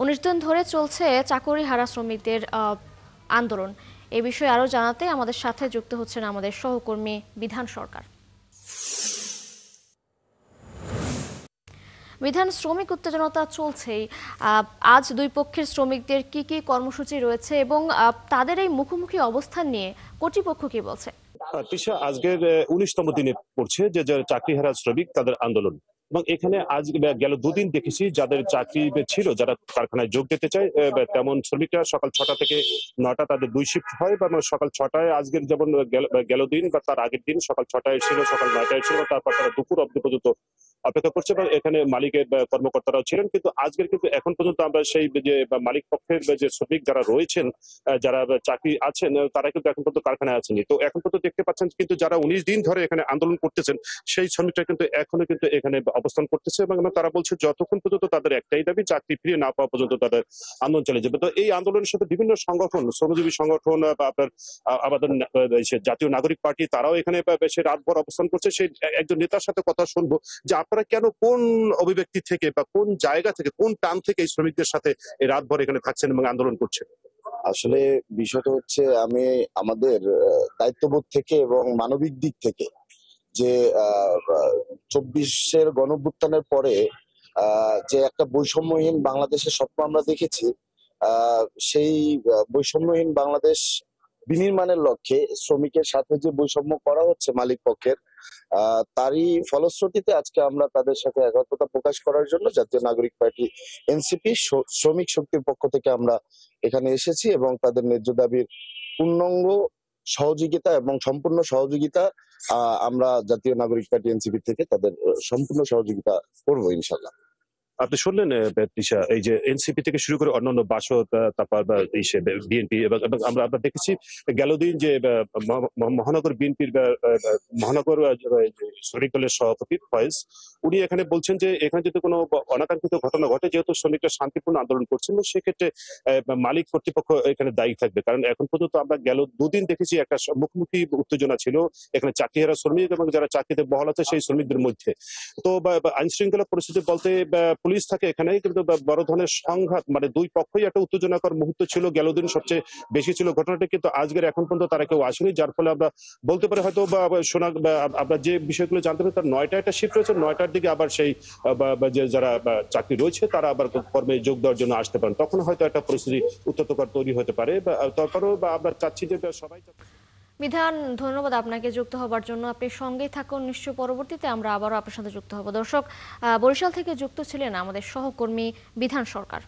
19 দিন ধরে চলছে চাকরি হারা শ্রমিকদের আন্দোলন। এ বিষয়ে আরো জানাতে আমাদের সাথে যুক্ত হচ্ছেন আমাদের সহকর্মী বিধান সরকার। বিধান, শ্রমিক উত্তেজনা চলছেই। আজ দুই পক্ষের শ্রমিকদের কি কি কর্মসূচি রয়েছে এবং তাদের এই মুখোমুখি অবস্থান নিয়ে কর্তৃপক্ষ কি বলছে? তৃষা, আজকের 19তম দিনে পড়ছে যে চাকরিহারা শ্রমিক তাদের আন্দোলন। এবং এখানে আজ গেল দুদিন দেখেছি যাদের চাকরি ছিল, যারা কারখানায় যোগ দিতে চায় তেমন শ্রমিকরা সকাল 6টা থেকে 9টা তাদের দুই শিফট হয়, বা সকাল 6টায় আজকের যেমন গেল দিন বা তার আগের দিন সকাল 6টায় ছিল, সকাল 9টায় ছিল, তারপর তারা দুপুর অবধি পর্যন্ত অপেক্ষা করছে এবং এখানে মালিকের কর্মকর্তারাও ছিলেন। কিন্তু আজকের কিন্তু এখন পর্যন্ত আমরা সেই যে মালিক পক্ষের যে শ্রমিক যারা রয়েছেন, যারা চাকরি আছেন, তারা কিন্তু এখন পর্যন্ত কারখানায় আছেনি। তো এখন পর্যন্ত দেখতে পাচ্ছেন কিন্তু যারা 19 দিন ধরে এখানে আন্দোলন করতেছেন, সেই শ্রমিকরা কিন্তু এখনো কিন্তু এখানে অবস্থান করতেছে এবং তারা বলছে যতক্ষণ পর্যন্ত তাদের একটাই দাবি, চাকরি ফিরিয়ে না পাওয়া পর্যন্ত তাদের আন্দোলন চলে যাবে। তো এই আন্দোলনের সাথে বিভিন্ন সংগঠন, শ্রমজীবী সংগঠন বা আপনার আমাদের জাতীয় নাগরিক পার্টি, তারাও এখানে সে রাতভর অবস্থান করছে। সেই একজন নেতার সাথে কথা শুনবো যে আপনারা কেন, কোন অভিব্যক্তি থেকে বা কোন জায়গা থেকে, কোন টান থেকে এই শ্রমিকদের সাথে এই রাতভর এখানে থাকছেন এবং আন্দোলন করছেন। আসলে বিষয়টা হচ্ছে, আমি আমাদের দায়িত্ববোধ থেকে এবং মানবিক দিক থেকে যে 24-এর গণঅভ্যুত্থানের পরে যে একটা বৈষম্যহীন বাংলাদেশের স্বপ্ন আমরা দেখেছি, সেই বৈষম্যহীন বাংলাদেশ বিনির্মাণের লক্ষ্যে শ্রমিকের সাথে যে বৈষম্য করা হচ্ছে মালিক পক্ষের, তারই ফলশ্রুতিতে আজকে আমরা তাদের সাথে একাত্মতা প্রকাশ করার জন্য জাতীয় নাগরিক পার্টি এনসিপি শ্রমিক শক্তির পক্ষ থেকে আমরা এখানে এসেছি এবং তাদের ন্যায্য দাবির পূর্ণাঙ্গ সহযোগিতা এবং সম্পূর্ণ সহযোগিতা আমরা জাতীয় নাগরিক পার্টি এনসিপি থেকে তাদের সম্পূর্ণ সহযোগিতা করবো ইনশাল্লাহ। আপনি শুনলেন তৃষা, এই যে এনসিপি থেকে শুরু করে অন্যান্য বাসদ, তারপর বিএনপি এবং আমরা দেখেছি গেল দিন যে মহানগর বিএনপির মহানগর শ্রমিক দলের সভাপতি ফয়েজ, উনি এখানে বলছেন যে এখানে যদি কোনো অনাকাঙ্ক্ষিত ঘটনা ঘটে, যেহেতু শ্রমিকরা শান্তিপূর্ণ আন্দোলন করছেন, সেক্ষেত্রে মালিক কর্তৃপক্ষ এখানে দায়ী থাকবে। কারণ এখন পর্যন্ত আমরা গেল দুদিন দেখেছি একটা মুখোমুখি উত্তেজনা ছিল এখানে চাকরিহারা শ্রমিক এবং যারা চাকরিতে বহাল আছে সেই শ্রমিকদের মধ্যে। তো আইন শৃঙ্খলা পরিস্থিতি বলতে পুলিশ থাকে এখানে, কিন্তু বড় ধরনের সংঘাত, মানে দুই পক্ষই একটা উত্তেজনাকর মুহূর্ত ছিল। গেল দিন সবচেয়ে বেশি ছিল ঘটনাটা, কিন্তু আজকের এখন পর্যন্ত তারা কেউ আসেনি, যার ফলে আমরা বলতে পারি হয়তো বা শোনা, আমরা যে বিষয়গুলো জানতে পারি তার 9টা একটা শিফট রয়েছে, 9টার দিকে আবার সেই যে যারা চাকরি রয়েছে তারা আবার কর্মে যোগ দেওয়ার জন্য আসতে পারেন, তখন হয়তো একটা পরিস্থিতি উত্তপ্তকর তৈরি হতে পারে। তারপরেও আমরা চাচ্ছি যে সবাই। বিধান, ধন্যবাদ আপনাকে যুক্ত হবার জন্য। আপনি সঙ্গেই থাকুন, নিশ্চয় পরবর্তীতে আমরা আবারও আপনার সাথে যুক্ত হব। দর্শক, বরিশাল থেকে যুক্ত ছিলেন আমাদের সহকর্মী বিধান সরকার।